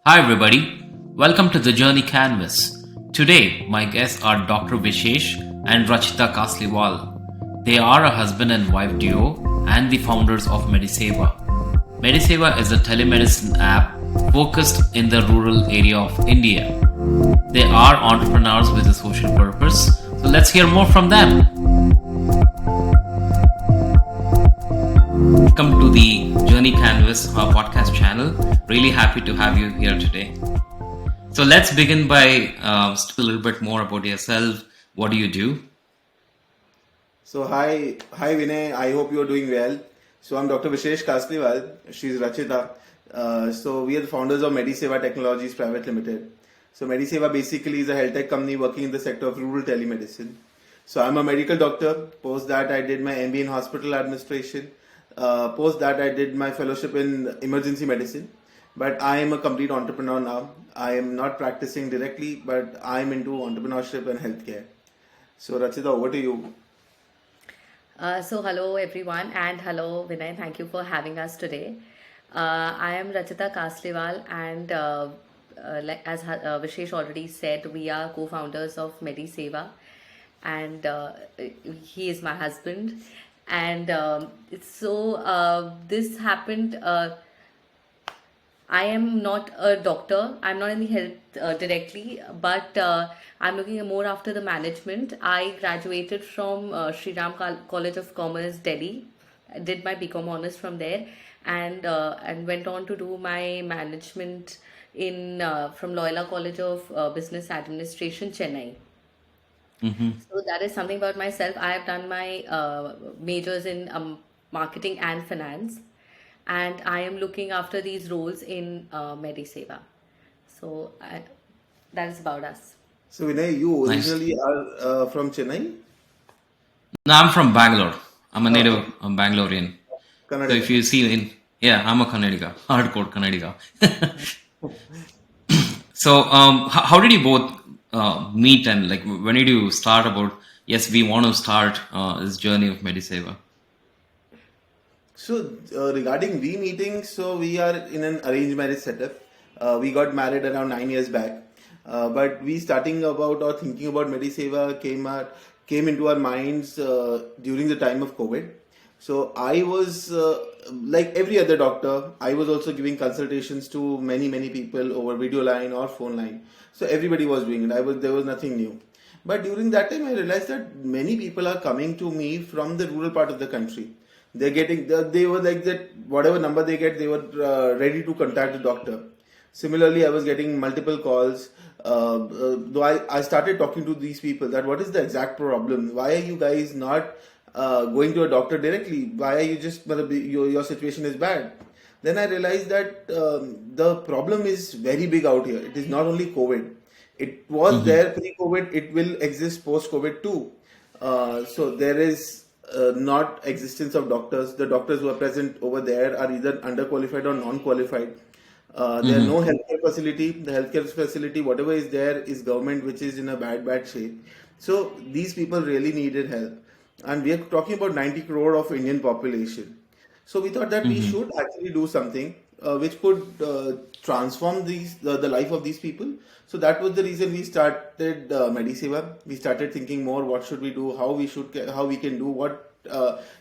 Hi, everybody. Welcome to the Journey Canvas. Today, my guests are Dr. Vishesh and Rachitha Kasliwal. They are a husband and wife duo and the founders of MedySeva. MedySeva is a telemedicine app focused in the rural area of India. They are entrepreneurs with a social purpose. So let's hear more from them. Welcome to the Journey Canvas podcast channel. Really happy to have you here today. So let's begin by a little bit more about yourself. What do you do? So hi Vinay. I hope you are doing well. So I'm Dr. Vishesh Kasliwal. She's Rachitha. So we are the founders of MedySeva Technologies Private Limited. So MedySeva basically is a health tech company working in the sector of rural telemedicine. So I'm a medical doctor. Post that I did my MBA in hospital administration. Post that I did my fellowship in emergency medicine. But I am a complete entrepreneur now. I am not practicing directly, but I am into entrepreneurship and healthcare. So Rachita, over to you. Hello everyone, and hello Vinay. Thank you for having us today. I am Rachitha Kasliwal, and Vishesh already said, we are co-founders of MedySeva, and he is my husband. And this happened. I am not a doctor. I'm not in the health directly, but I'm looking more after the management. I graduated from Sri Ram College of Commerce, Delhi. I did my BCom honors from there, and went on to do my management in from Loyola College of Business Administration, Chennai. So that is something about myself. I have done my majors in marketing and finance, and I am looking after these roles in MedySeva. So that is about us. So Vinay, you Nice. originally are from Chennai? No, I'm from Bangalore. I'm a native Okay, Bangalorean. So if Kannadiga. you see yeah, I'm a Kannadiga, hardcore Kannadiga. So how did you both meet and like when did you start about, yes, we want to start this journey of MedySeva? So regarding we meeting, so we are in an arranged marriage setup. We got married around 9 years back, but we starting about or thinking about Mediseva came into our minds during the time of COVID. So I was like every other doctor. I was also giving consultations to many people over video line or phone line. So everybody was doing it. I was There was nothing new. But during that time, I realized that many people are coming to me from the rural part of the country. They were like that, whatever number they get, they were ready to contact the doctor. Similarly, I was getting multiple calls. Though I started talking to these people that what is the exact problem? Why are you guys not going to a doctor directly? Why are you just, your situation is bad? Then I realized that the problem is very big out here. It is not only COVID. It was there pre-COVID. It will exist post-COVID too. So there is not existence of doctors. The doctors who are present over there are either underqualified or non-qualified. There are no healthcare facility. The healthcare facility, whatever is there, is government, which is in a bad shape. So these people really needed help, and we are talking about 90 crore of Indian population. So we thought that we should actually do something which could transform the life of these people. So that was the reason we started MedySeva. We started thinking more: what should we do? How we can do? What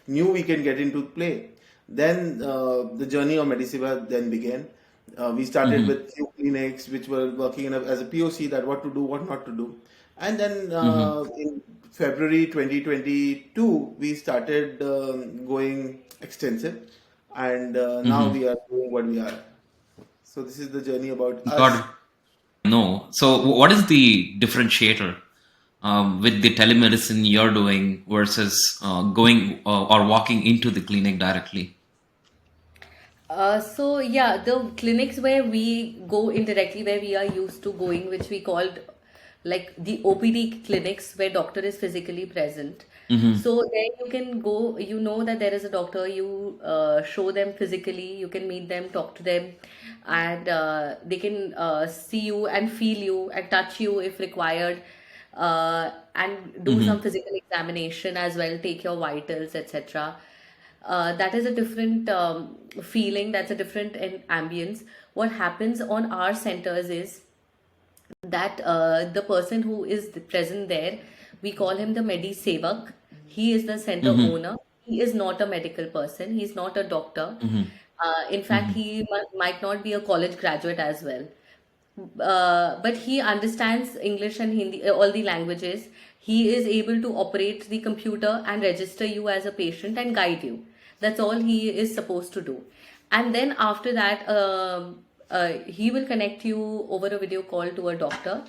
new we can get into play? Then the journey of MedySeva then began. We started with few clinics which were working as a POC, that what to do, what not to do. And then in February 2022, we started going extensive, and now we are doing what we are. So this is the journey about us. God, no. So what is the differentiator with the telemedicine you're doing versus going or walking into the clinic directly? The clinics where we go indirectly, where we are used to going, which we called like the OPD clinics, where doctor is physically present. So there you can go. You know that there is a doctor. You show them physically. You can meet them, talk to them, and they can see you and feel you and touch you if required, and do some physical examination as well. Take your vitals, etc. That is a different feeling. That's a different ambience. what happens on our centers is that the person who is present there, we call him the MedySevak. He is the center Mm-hmm. owner. He is not a medical person. He's not a doctor. Mm-hmm. In fact, Mm-hmm. he might not be a college graduate as well. But he understands English and Hindi, all the languages. He is able to operate the computer and register you as a patient and guide you. That's all he is supposed to do. And then after that, he will connect you over a video call to a doctor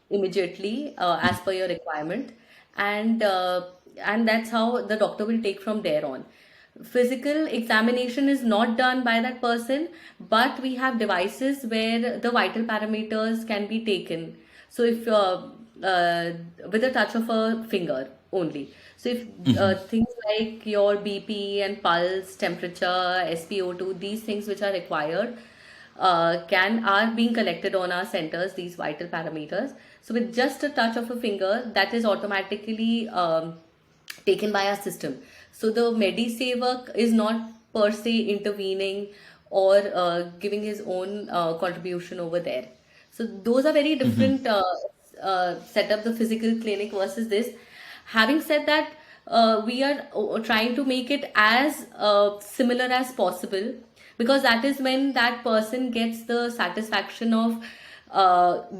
immediately as per your requirement, and uh, and that's how the doctor will take from there on. Physical examination is not done by that person, but we have devices where the vital parameters can be taken. So if uh, with a touch of a finger only. So if things like your BP and pulse, temperature, SpO2, these things which are required can are being collected on our centers, these vital parameters. So with just a touch of a finger, that is automatically taken by our system. So the MedySeva is not per se intervening or giving his own contribution over there. So those are very different setup, the physical clinic versus this. Having said that, we are trying to make it as similar as possible, because that is when that person gets the satisfaction of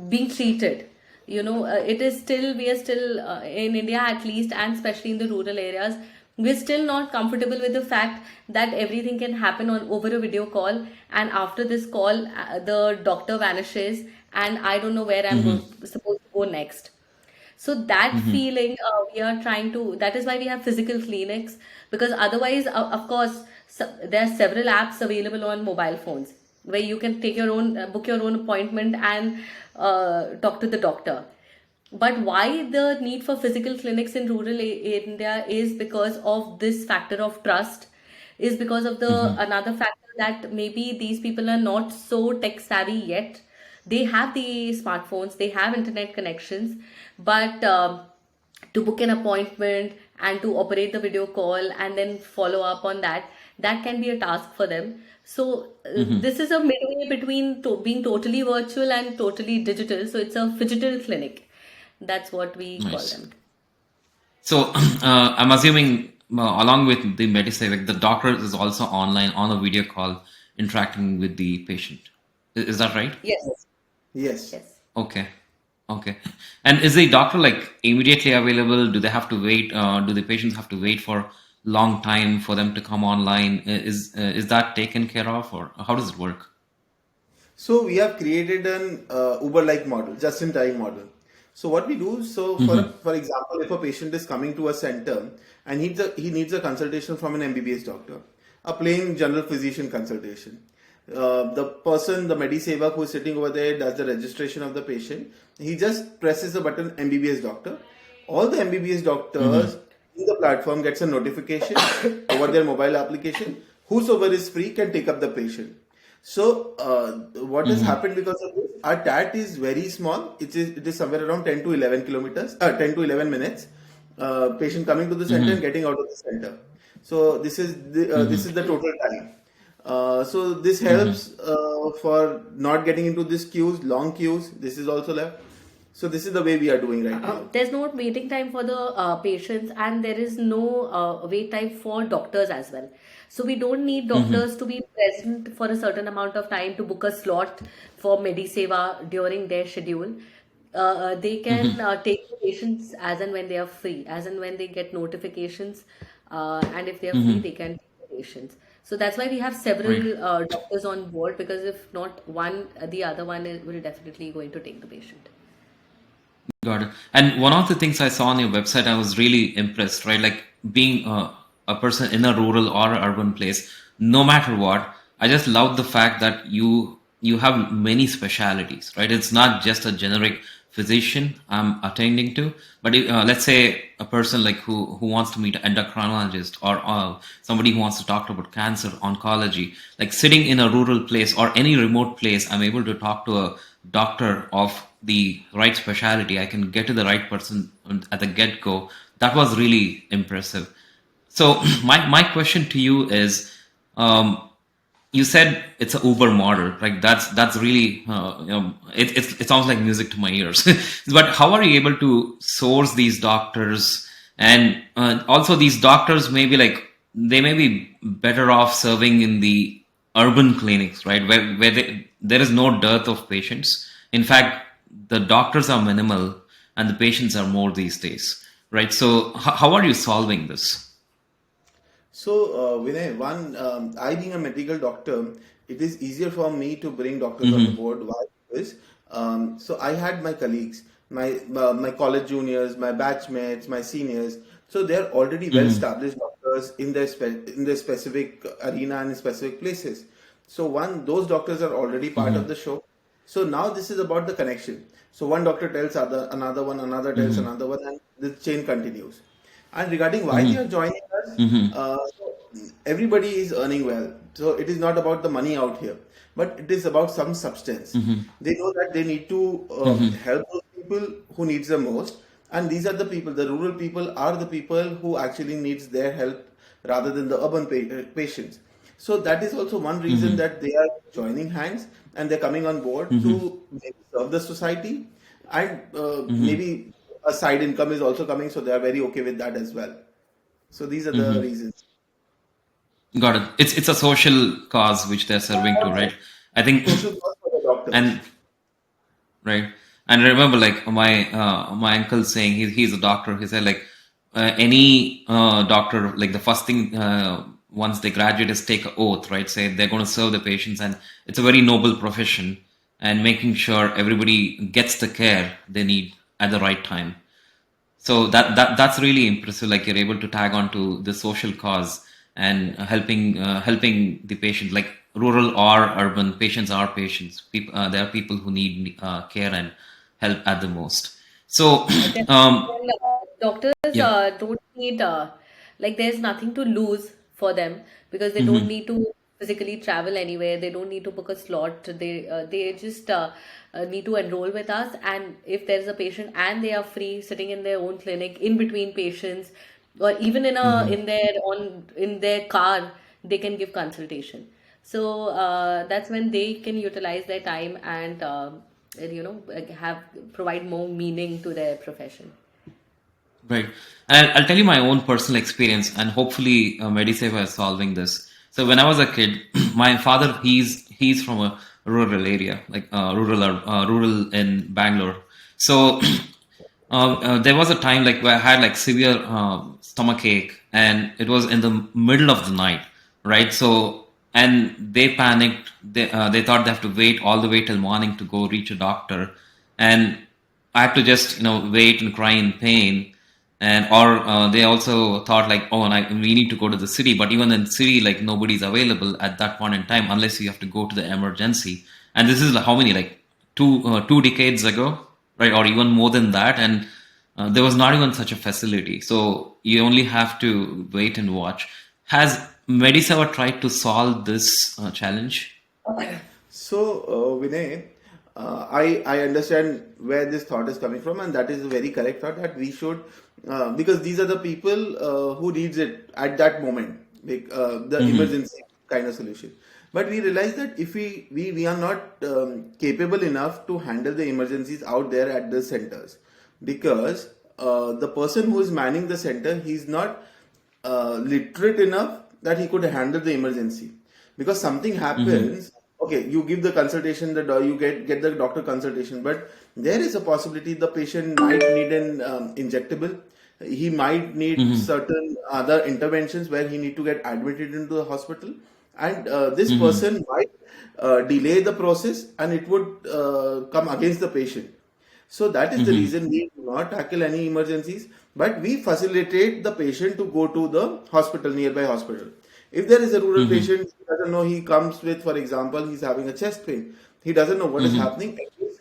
being treated. It is still, we are still in India at least, and especially in the rural areas, we're still not comfortable with the fact that everything can happen on over a video call, and after this call the doctor vanishes and I don't know where supposed to go next. So that feeling, we are trying to, that is why we have physical clinics, because otherwise, of course, there are several apps available on mobile phones where you can take your own, book your own appointment and talk to the doctor. But why the need for physical clinics in rural India is because of this factor of trust, is because of the another factor that maybe these people are not so tech savvy yet. They have the smartphones, they have internet connections, but to book an appointment and to operate the video call and then follow up on that, that can be a task for them. So this is a midway between being totally virtual and totally digital. So it's a digital clinic. That's what we call Nice. them. So I'm assuming along with the MedySeva, like the doctor is also online on a video call interacting with the patient. Is that right? Yes, Yes. yes. Okay. Okay. And is the doctor like immediately available? Do they have to wait? Do the patients have to wait for long time for them to come online? Is that taken care of, or how does it work? So we have created an Uber-like model, just-in-time model. So what we do, so for example, if a patient is coming to a center and he needs a consultation from an MBBS doctor, a plain general physician consultation. The person, the MedySeva who is sitting over there, does the registration of the patient. He just presses the button MBBS doctor. All the MBBS doctors in the platform gets a notification over their mobile application. Whosoever is free can take up the patient. So what has happened because of this? Our TAT is very small. It is somewhere around 10 to 11 kilometers, 10 to 11 minutes. Patient coming to the center and getting out of the center. So this is the total time. So this helps for not getting into this queues, long queues. This is also left. So this is the way we are doing right now. There's no waiting time for the patients, and there is no wait time for doctors as well. So we don't need doctors to be present for a certain amount of time to book a slot for MedySeva during their schedule. They can take the patients as and when they are free, as and when they get notifications, and if they are free, they can take the patients. So that's why we have Right. several doctors on board, because if not one, the other one will definitely going to take the patient. Got it. And one of the things I saw on your website, I was really impressed, right? Like being a person in a rural or urban place, no matter what, I just love the fact that you have many specialities, right? It's not just a generic physician I'm attending to, but let's say a person like who wants to meet an endocrinologist, or somebody who wants to talk about cancer, oncology, like sitting in a rural place or any remote place, I'm able to talk to a doctor of the right specialty. I can get to the right person at the get-go. That was really impressive. So my question to you is, um, you said it's a Uber model, right? That's really it sounds like music to my ears. But how are you able to source these doctors, and also these doctors maybe like they may be better off serving in the urban clinics, right? Where there is no dearth of patients. In fact, the doctors are minimal and the patients are more these days, right? So how are you solving this? So, Vinay, I being a medical doctor, it is easier for me to bring doctors on the Mm-hmm. board. Why? Because, so I had my colleagues, my college juniors, my batchmates, my seniors. So they're already Mm-hmm. well-established doctors in their specific arena and in specific places. So those doctors are already part of Mm-hmm. the show. So now this is about the connection. So one doctor tells another one, another tells Mm-hmm. another one, and the chain continues. And regarding why they are Mm-hmm. joining us, Mm-hmm. everybody is earning well. So it is not about the money out here, but it is about some substance. Mm-hmm. They know that they need to Mm-hmm. help those people who needs the most, and these are the people. The rural people are the people who actually needs their help rather than the urban patients. So that is also one reason Mm-hmm. that they are joining hands and they're coming on board Mm-hmm. to maybe serve the society, and Mm-hmm. maybe a side income is also coming, so they are very okay with that as well. So these are the Mm-hmm. reasons. Got it. It's a social cause which they're serving to, right? I think, Social cost for the doctors. and right. And I remember like my uncle saying he's a doctor. He said like any doctor, like the first thing once they graduate is take an oath, right? Say they're going to serve the patients, and it's a very noble profession, and making sure everybody gets the care they need at the right time. So that's really impressive. Like you're able to tag on to the social cause and helping the patient, like rural or urban patients are patients. People, there are people who need care and help at the most. So, Definitely. um, Well, doctors yeah. don't need, like, there's nothing to lose for them because they don't Hmm. need to physically travel anywhere. They don't need to book a slot. They just need to enroll with us. And if there's a patient and they are free sitting in their own clinic in between patients, or even Hmm. in their car, they can give consultation. So that's when they can utilize their time and have provide more meaning to their profession. Right. And I'll tell you my own personal experience, and hopefully, MedySeva is solving this. So when I was a kid, my father he's from a rural area, like rural in Bangalore. So there was a time like where I had like severe stomach ache, and it was in the middle of the night, right? So and they panicked. They thought they have to wait all the way till morning to go reach a doctor, and I had to just wait and cry in pain. And or they also thought like, oh, and we need to go to the city, but even in city, like nobody's available at that point in time unless you have to go to the emergency. And this is like, how many, like 2 decades ago, right? Or even more than that. And there was not even such a facility, so you only have to wait and watch. Has MedySeva tried to solve this challenge? So, Vinay, I understand where this thought is coming from, and that is a very correct thought that we should, because these are the people who needs it at that moment, like the Mm-hmm. emergency kind of solution. But we realize that if we are not capable enough to handle the emergencies out there at the centers, because the person who is manning the center, he's not literate enough that he could handle the emergency, because something Mm-hmm. happens. Okay, you give the consultation, you get the doctor consultation, but there is a possibility the patient might need an injectable. He might need Mm-hmm. certain other interventions where he need to get admitted into the hospital, and this Mm-hmm. person might delay the process, and it would come against the patient. So that is the Mm-hmm. reason we do not tackle any emergencies, but we facilitate the patient to go to the hospital, nearby hospital. If there is a rural Mm-hmm. patient, he doesn't know, he comes with, for example, he's having a chest pain. He doesn't know what is Mm-hmm. happening. At least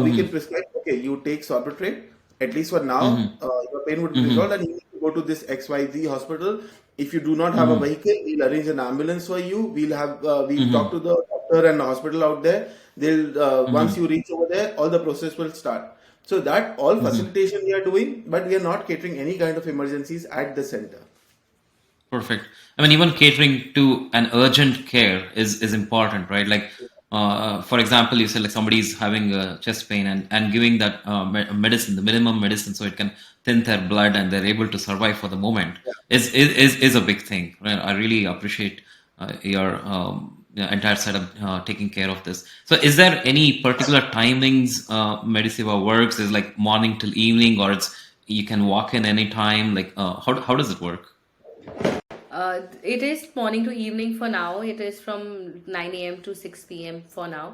we can Mm-hmm. prescribe, okay, you take sorbitrate. At least for now, Mm-hmm. your pain would be Mm-hmm. resolved, and you need to go to this XYZ hospital. If you do not have a Mm-hmm. vehicle, we'll arrange an ambulance for you. We'll talk Mm-hmm. to the doctor and the hospital out there. They'll once Mm-hmm. you reach over there, all the process will start. So that all Mm-hmm. facilitation we are doing, but we are not catering any kind of emergencies at the center. Perfect. I mean, even catering to an urgent care is important, right? Like, for example, you said like somebody's having a chest pain and giving that medicine, the minimum medicine, so it can thin their blood and they're able to survive for the moment is a big thing, right? I really appreciate your entire setup taking care of this. So, is there any particular timings MedySeva works? Is like morning till evening, or it's you can walk in any time? Like, how does it work? It is morning to evening for now. It is from 9 a.m. to 6 p.m. for now.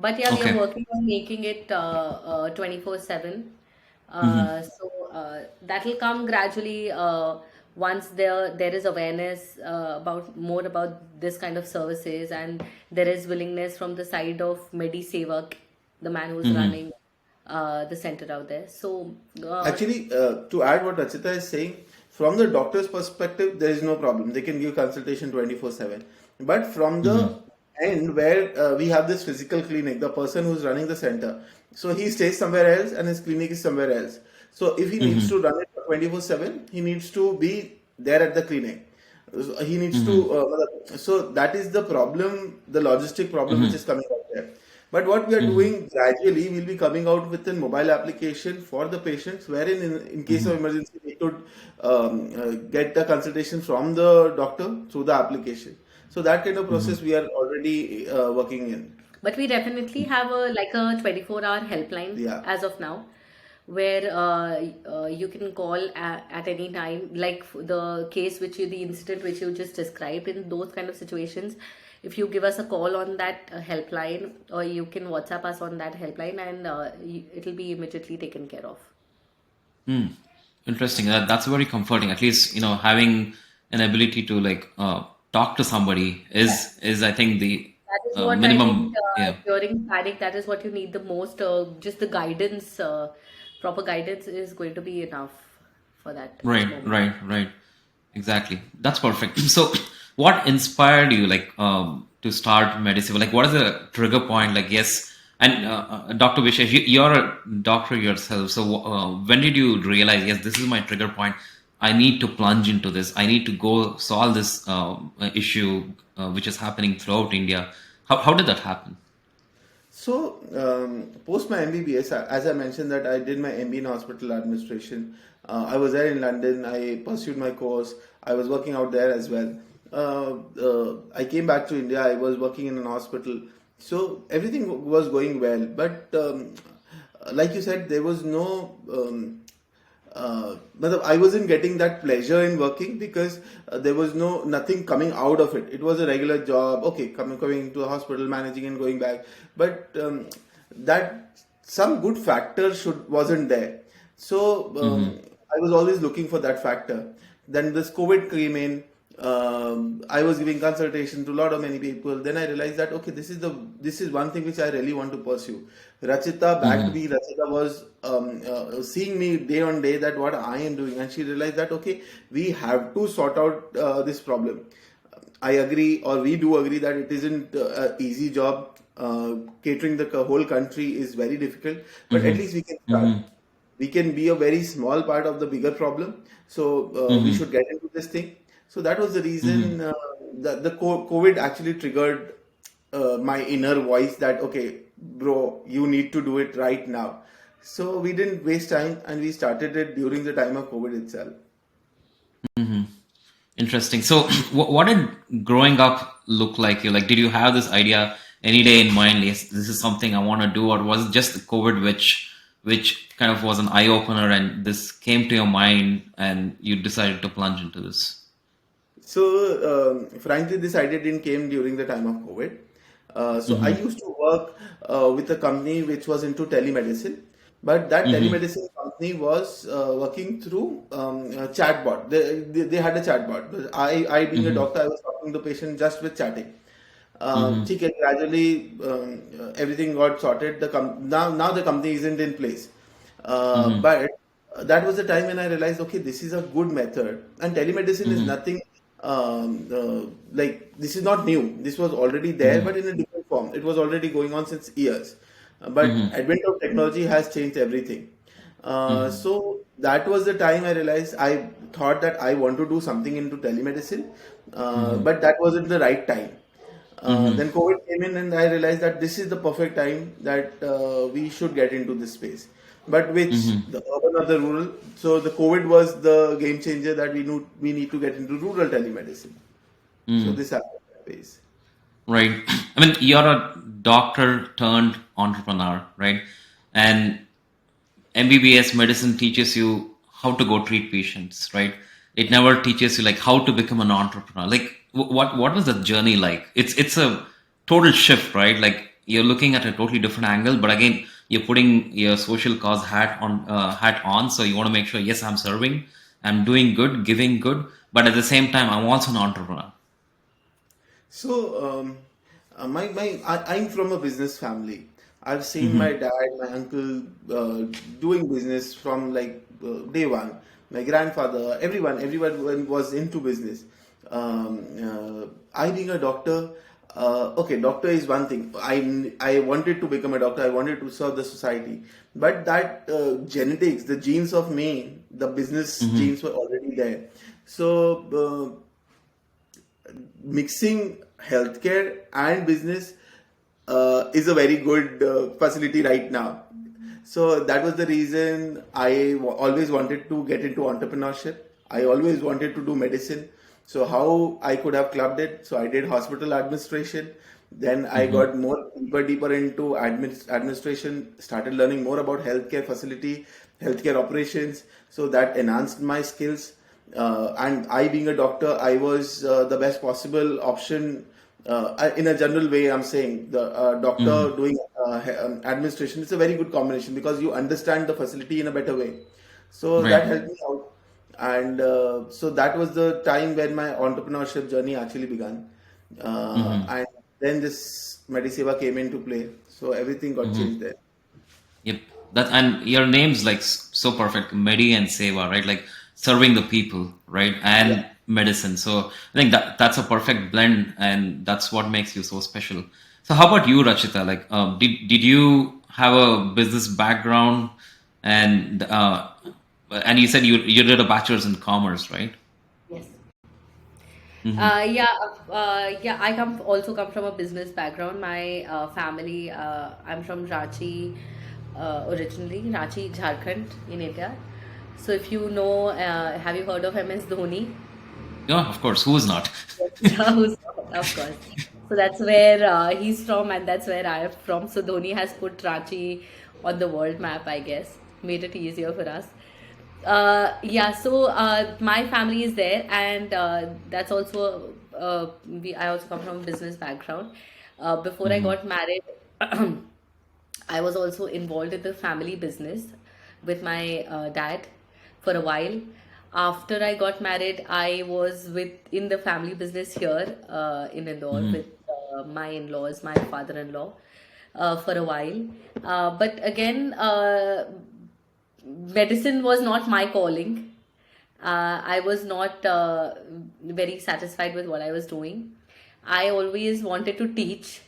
But yeah, we are Okay. working on making it 24/7. That will come gradually once there is awareness about more about this kind of services, and there is willingness from the side of MedySeva, the man who's Mhm. running the center out there. So Actually, to add what Rachita is saying, from the doctor's perspective, there is no problem. They can give consultation 24/7. But from the Mhm. end where we have this physical clinic, the person who's running the center, so he stays somewhere else and his clinic is somewhere else. So if he needs to Mhm. run it 24/7, he needs to be there at the clinic. So he needs to, Mhm. so that is the problem, the logistic problem which is Mhm. coming out there. But what we are Mhm. doing gradually, we'll be coming out with a mobile application for the patients, wherein in case of Mhm. emergency, they could get the consultation from the doctor through the application. So that kind of process Mhm. we are already working in. but we definitely have a 24-hour helpline Yeah. as of now, where you can call at any time. Like the case the incident which you just described, in those kind of situations, if you give us a call on that helpline, or you can WhatsApp us on that helpline, and it'll be immediately taken care of. Hmm. Interesting. That's very comforting. At least having an ability to like talk to somebody is I think the That is what I think minimum. Yeah. during panic, that is what you need the most. Just the guidance, proper guidance is going to be enough for that Right. moment. Right. Right. Exactly. That's perfect. So, what inspired you like to start MedySeva? Like, what is the trigger point? Like, yes. And Dr. Vishesh, you're a doctor yourself. So, when did you realize, yes, this is my trigger point? I need to plunge into this. I need to go solve this issue which is happening throughout India. How did that happen? So, post my MBBS, as I mentioned that I did my MBA in hospital administration. I was there in London. I pursued my course. I was working out there as well. I came back to India. I was working in an hospital. So everything was going well. But like you said, there was no matlab, I wasn't getting that pleasure in working because there was nothing coming out of it. It was a regular job, okay, coming to a hospital, managing and going back, but that some good factor should wasn't there. So Mm-hmm. I was always looking for that factor. Then this COVID came in. I was giving consultation to a lot of many people. Then I realized that okay, this is one thing which I really want to pursue. Rachita backed Mm-hmm. me. Rachita was seeing me day on day that what I am doing, and she realized that okay, we have to sort out this problem. I agree, or we do agree that it isn't an easy job. Catering the whole country is very difficult, but at least we can start. Mm-hmm. We can be a very small part of the bigger problem. So we Mm-hmm. should get into this thing. So that was the reason Mm-hmm. that the COVID actually triggered my inner voice that okay, bro, you need to do it right now. So we didn't waste time and we started it during the time of COVID itself. Mm-hmm. Interesting. So, what did growing up look like you? Like, did you have this idea any day in mind? Yes, this is something I want to do, or was it just the COVID which kind of was an eye opener, and this came to your mind, and you decided to plunge into this? So, frankly, this idea didn't came during the time of COVID. So, I Mm-hmm. used to work with a company which was into telemedicine, but that Mm-hmm. telemedicine company was working through a chatbot. They had a chatbot. I, being a Mm-hmm. doctor, I was talking to patient just with chatting. Mm-hmm. ठीक है, gradually everything got sorted. Now the company isn't in place. Mm-hmm. But that was the time when I realized, okay, this is a good method, and telemedicine is Mm-hmm. nothing like this is not new. This was already there, Mm-hmm. but in a different form. It was already going on since years. But Mm-hmm. advent of technology has changed everything. So that was the time I realized I thought that I want to do something into telemedicine, but that wasn't the right time. Then COVID came in, and I realized that this is the perfect time that we should get into this space. But which the urban or the rural? So the COVID was the game changer that we need to get into rural telemedicine. So this happened that ways. Right. I mean, you're a doctor turned entrepreneur, right? And MBBS medicine teaches you how to go treat patients, right? It never teaches you like how to become an entrepreneur. Like, what was the journey like? It's a total shift, right? Like you're looking at a totally different angle, but again, you're putting your social cause hat on. So you want to make sure, yes, I'm serving, I'm doing good, giving good, but at the same time, I'm also an entrepreneur. So, I'm from a business family. I've seen my dad, my uncle doing business from like day one. My grandfather, everyone was into business. I being a doctor, okay, doctor is one thing. I wanted to become a doctor. I wanted to serve the society, but that genetics, the genes of me, the business genes were already there. So. Mixing healthcare and business is a very good facility right now. So that was the reason always wanted to get into entrepreneurship. I always wanted to do medicine. So how I could have clubbed it? So I did hospital administration. Then I got more deeper into administration. Started learning more about healthcare facility, healthcare operations. So that enhanced my skills. And I, being a doctor, I was the best possible option. In a general way, I'm saying the doctor doing administration is a very good combination because you understand the facility in a better way. So Right. that helped me out, and so that was the time when my entrepreneurship journey actually began. And then this MedySeva came into play, so everything got changed there. Yep. That and your name's like so perfect, Medi and Seva, right? Like serving the people, right? Yeah. And medicine. So I think that's a perfect blend, and that's what makes you so special. So how about you, Rachita? Like, did you have a business background, and you said you did a bachelor's in commerce, right? Yes. Mm-hmm. Yeah. I also come from a business background. My family, I'm from Ranchi originally, Ranchi, Jharkhand in India. So if you know, have you heard of MS Dhoni? Yeah, of course. Who is not? Of course. So that's where he's from, and that's where I am from. So Dhoni has put Ranchi on the world map, I guess, made it easier for us. My family is there, and that's also I also come from a business background. Before I Mm-hmm. got married, I was also involved in the family business with my dad for a while. After I got married, I was in the family business here in Indore with my in-laws, my father-in-law, for a while. But again, medicine was not my calling. I was not very satisfied with what I was doing. I always wanted to teach.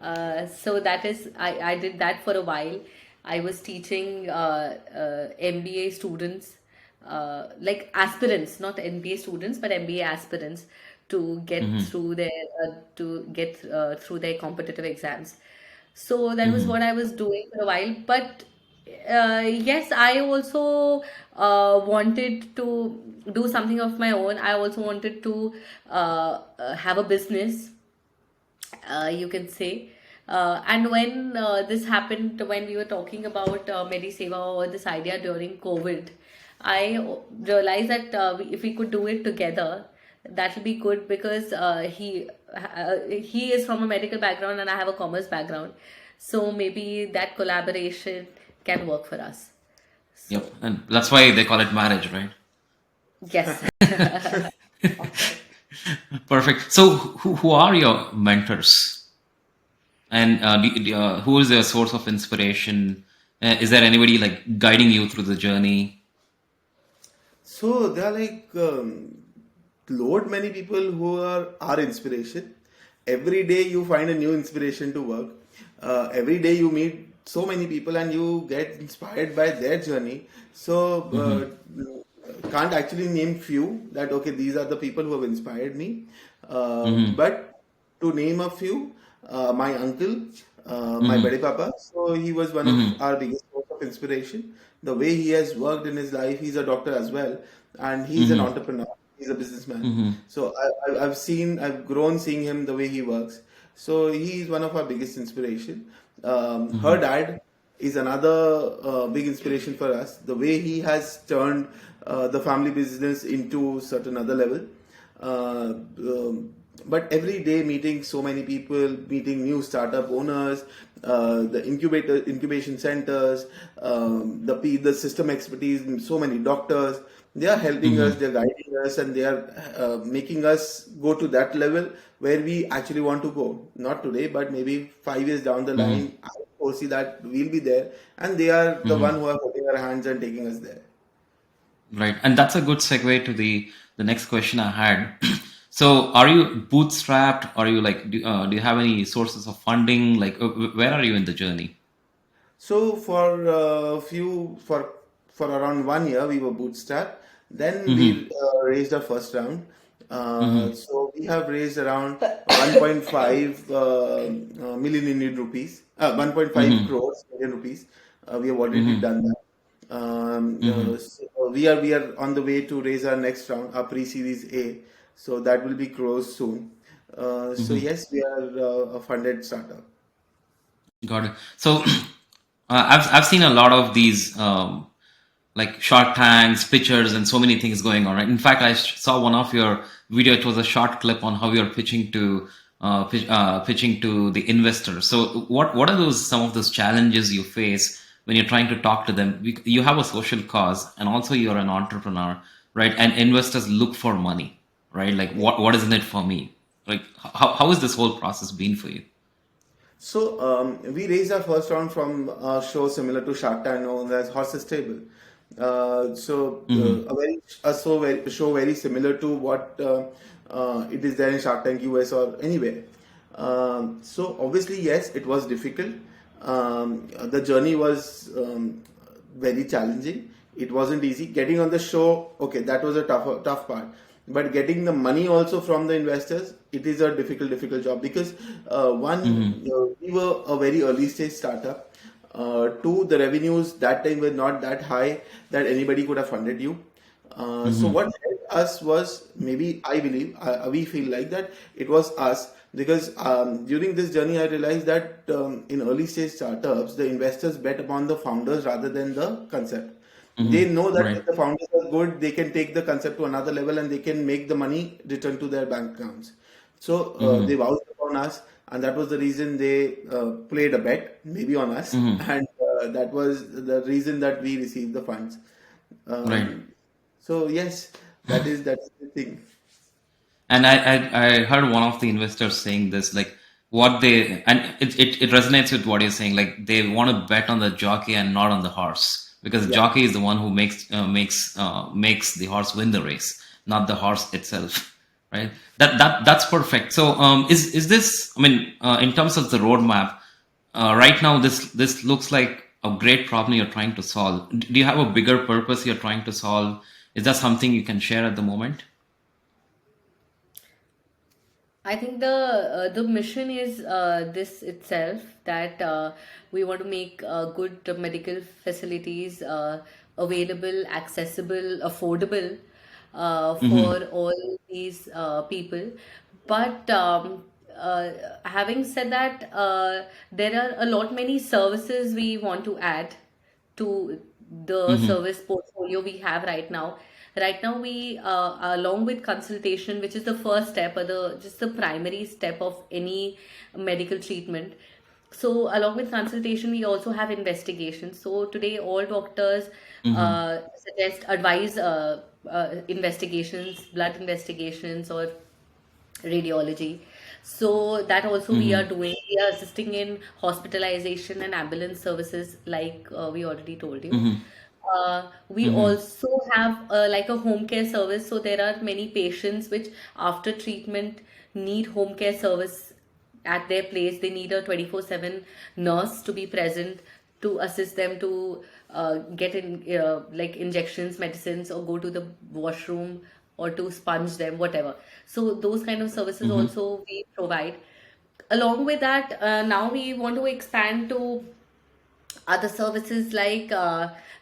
So that is, I did that for a while. I was teaching MBA students, like aspirants, not MBA students, but MBA aspirants to get Mm-hmm. through through their competitive exams. So that was what I was doing for a while. But yes, I also wanted to do something of my own. I also wanted to have a business, you can say. And when this happened, when we were talking about MedySeva or this idea during COVID, I realized that if we could do it together, that will be good because he is from a medical background and I have a commerce background. So maybe that collaboration can work for us. Yep. So, And that's why they call it marriage, right? yes, of course. Perfect. So, who are your mentors? And who is their source of inspiration? Is there anybody like guiding you through the journey? So there are like load many people who are our inspiration. Every day you find a new inspiration to work. Every day you meet so many people and you get inspired by their journey. So can't actually name few that okay, these are the people who have inspired me. But to name a few, my uncle, my Bade Papa, so he was one of our biggest source of inspiration. The way he has worked in his life, he's a doctor as well, and he's an entrepreneur. He's a businessman. So I've grown seeing him the way he works. So he is one of our biggest inspiration. Her dad is another big inspiration for us. The way he has turned the family business into certain other level. Uh, but every day meeting so many people, meeting new startup owners, the incubation centers, the system expertise, so many doctors. They are helping us, they are guiding us, and they are making us go to that level where we actually want to go. Not today, but maybe 5 years down the line, I foresee that we'll be there, and they are the one who are holding our hands and taking us there. Right, and that's a good segue to the next question I had. So, are you bootstrapped? Are you like do you have any sources of funding? Like, where are you in the journey? So for for around 1 year we were bootstrapped. Then we raised our first round. So we have raised around 1.5 million Indian rupees, 1.5 crores Indian rupees. We have already done that. So we are on the way to raise our next round, our pre-series A. So that will be closed soon. So yes, we are a funded startup. Got it. So, I've seen a lot of these like Shark Tanks, pictures, and so many things going on. Right. In fact, I saw one of your video. It was a short clip on how you're pitching to pitching to the investors. So, what are those some of those challenges you face when you're trying to talk to them? You have a social cause, and also you're an entrepreneur, right? And investors look for money, right? Like, what is in it for me? Like, how has this whole process been for you? So we raised our first round from a show similar to Shark Tank known as Horses Table. A show very similar to what it is there in Shark Tank US or anywhere. So obviously yes, it was difficult. The journey was very challenging. It wasn't easy. Getting on the show, okay, that was a tough part. But getting the money also from the investors, it is a difficult job because we were a very early stage startup. Two, the revenues that time were not that high that anybody could have funded you. So what helped us was maybe I believe we feel like that it was us because during this journey I realized that in early stage startups the investors bet upon the founders rather than the concept. They know that Right. if the founders are good, they can take the concept to another level and they can make the money return to their bank accounts. So they vouched upon us, and that was the reason they played a bet, maybe on us, and that was the reason that we received the funds. Right. So yes, that's the thing. And I heard one of the investors saying this, like what they, and it resonates with what you're saying, like they want to bet on the jockey and not on the horse because the Yeah. jockey is the one who makes the horse win the race, not the horse itself, right? That's perfect. So is this? I mean, in terms of the roadmap, right now this looks like a great problem you're trying to solve. Do you have a bigger purpose you're trying to solve? Is that something you can share at the moment? I think the mission is this itself that we want to make good medical facilities available, accessible, affordable for all these people. But having said that, there are a lot many services we want to add to the service portfolio we have right now. Right now, we along with consultation, which is the first step or the just the primary step of any medical treatment. So, along with consultation, we also have investigation. So today, all doctors advise investigations, blood investigations, or radiology. So that also we are doing. We are assisting in hospitalization and ambulance services, like we already told you. We also have like a home care service. So there are many patients which after treatment need home care service at their place. They need a 24/7 nurse to be present to assist them to get in like injections, medicines, or go to the washroom or to sponge them, whatever. So those kind of services Mm-hmm. also we provide. Along with that, now we want to expand to other services like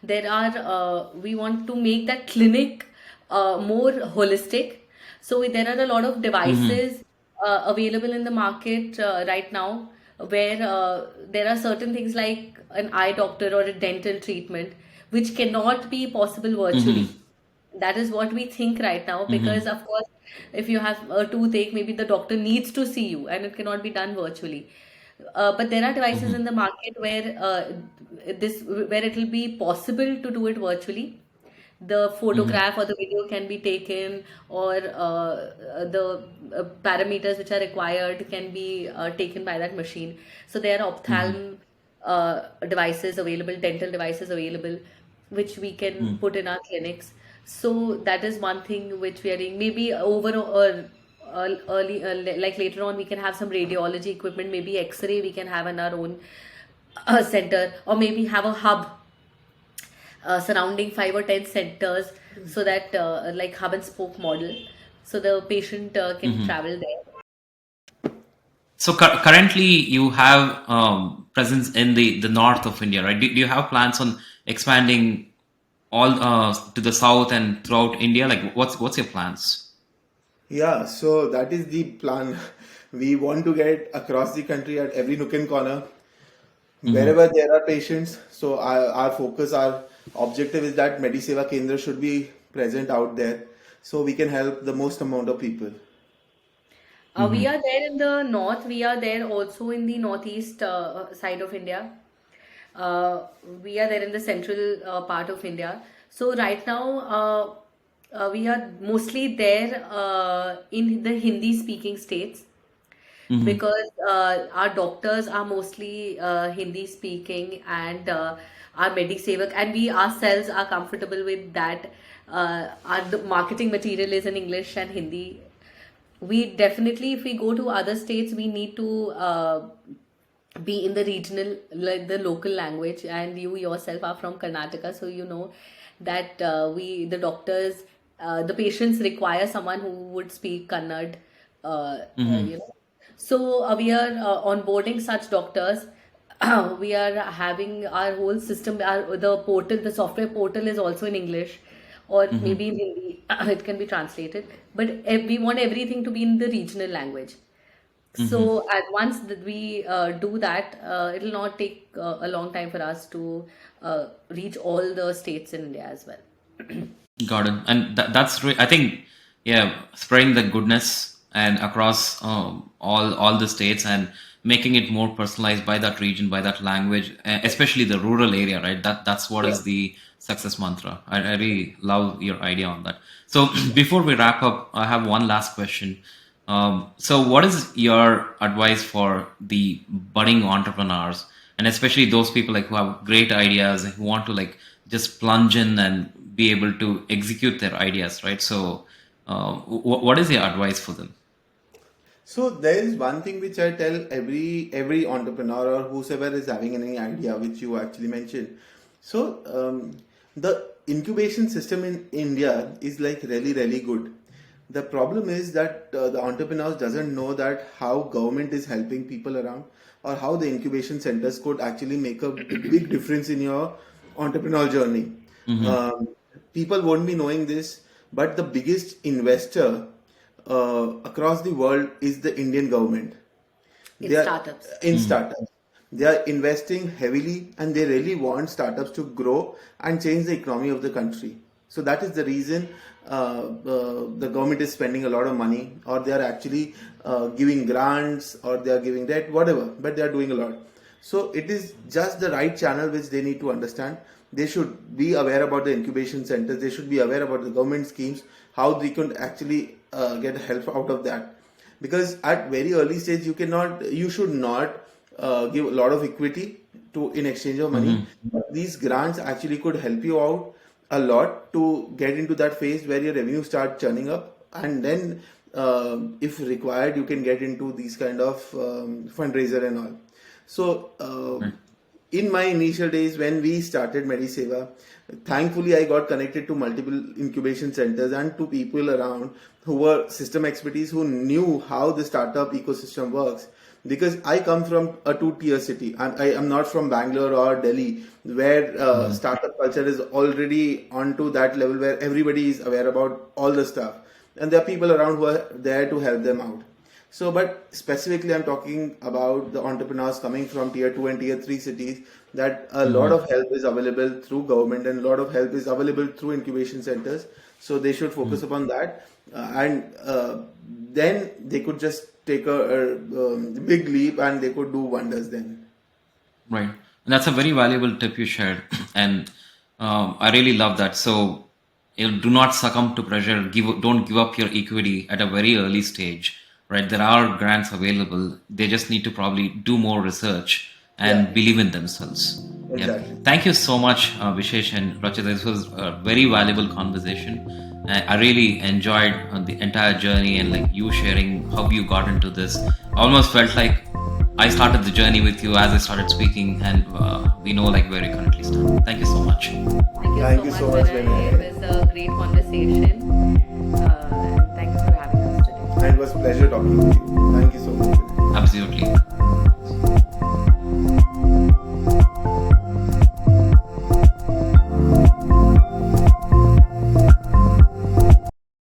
there are we want to make that clinic more holistic. So there are a lot of Mm-hmm. devices available in the market right now where there are certain things like an eye doctor or a dental treatment which cannot be possible virtually. Mm-hmm. That is what we think right now, because Mm-hmm. of course if you have a toothache, maybe the doctor needs to see you and it cannot be done virtually. But there are devices in Mm-hmm. the market where it will be possible to do it virtually. The Mm-hmm. photograph or the video can be taken, or the parameters which are required can be taken by that machine. So there are Mm-hmm. ophthalm devices available, dental devices available, which we can put in our clinics. So that is one thing which we are doing. Maybe over or early, like later on, we can have some radiology equipment, maybe X-ray we can have in our own center, or maybe have a hub surrounding 5 or 10 centers, so that like hub and spoke model, so the patient can Mm-hmm. travel there. So currently you have presence in the north of India, right? Do you have plans on expanding all to the south and throughout India? Like what's your plans? Yeah, so that is the plan. We want to get across the country at every nook and corner, Mm-hmm. wherever there are patients. So our focus, our objective is that MedySeva Kendra should be present out there, so we can help the most amount of people. We Mm-hmm. are there in the north. We are there also in the northeast side of India. Uh, we are there in the central part of India. So right now, we are mostly there in the Hindi-speaking states, Mm-hmm. because our doctors are mostly Hindi speaking, and our MedySeva, and we ourselves are comfortable with that. Our the marketing material is in English and Hindi. We definitely, if we go to other states, we need to be in the regional, like the local language. And you yourself are from Karnataka, so you know that the doctors, the patients require someone who would speak Kannada, Mm-hmm. you know. So we are onboarding such doctors. We are having our whole system, the portal, the software portal is also in English, or Mm-hmm. maybe in Hindi. It can be translated, but we want everything to be in the regional language. Mm-hmm. So at once that we do that, it will not take a long time for us to reach all the states in India as well. Got it. And I think, yeah, spreading the goodness and across all the states and making it more personalized by that region, by that language, especially the rural area, right? That's what Yeah. is the success mantra. I really love your idea on that. So before we wrap up, I have one last question. So what is your advice for the budding entrepreneurs, and especially those people like who have great ideas and who want to like just plunge in and be able to execute their ideas, right? So what is your advice for them? So there is one thing which I tell every entrepreneur or whosoever is having any idea, which you actually mentioned. So the incubation system in India is like really good. The problem is that the entrepreneurs doesn't know that how government is helping people around, or how the incubation centers could actually make a big difference in your entrepreneurial journey. Mm-hmm. Um, People won't be knowing this, but the biggest investor across the world is the Indian government. They In are startups. in startups. They are investing heavily, and they really want startups to grow and change the economy of the country. So that is the reason the government is spending a lot of money, or they are actually giving grants, or they are giving debt, whatever. But they are doing a lot. So it is just the right channel which they need to understand. They should be aware about the incubation centers. They should be aware about the government schemes, how they can actually get help out of that. Because at very early stage, you should not give a lot of equity to in exchange of money. Mm-hmm. But these grants actually could help you out a lot to get into that phase where your revenue start churning up, and then if required, you can get into these kind of fundraiser and all. So Right. in my initial days when we started MedySeva, thankfully I got connected to multiple incubation centers and to people around who were system expertise who knew how the startup ecosystem works. Because I come from a two-tier city. I am not from Bangalore or Delhi, where startup culture is already onto that level where everybody is aware about all the stuff. And there are people around who are there to help them out. So, but specifically, I'm talking about the entrepreneurs coming from tier 2 and tier 3 cities, that a lot of help is available through government and a lot of help is available through incubation centers. So they should focus upon that. And then they could just take a big leap and they could do wonders then. Right. And that's a very valuable tip you shared. And I really love that. So do not succumb to pressure. Don't give up your equity at a very early stage. Right. There are grants available. They just need to probably do more research and believe in themselves. Exactly. Yeah. Thank you so much, Vishesh and Rachitha. This was a very valuable conversation. I really enjoyed the entire journey and like you sharing how you got into this. I almost felt like I started the journey with you as I started speaking, and we know like where you currently stand. Thank you so much. Thank you so much, Vinay. It was a great conversation. Thank you for having us today. And it was a pleasure talking to you. Thank you so much. Absolutely.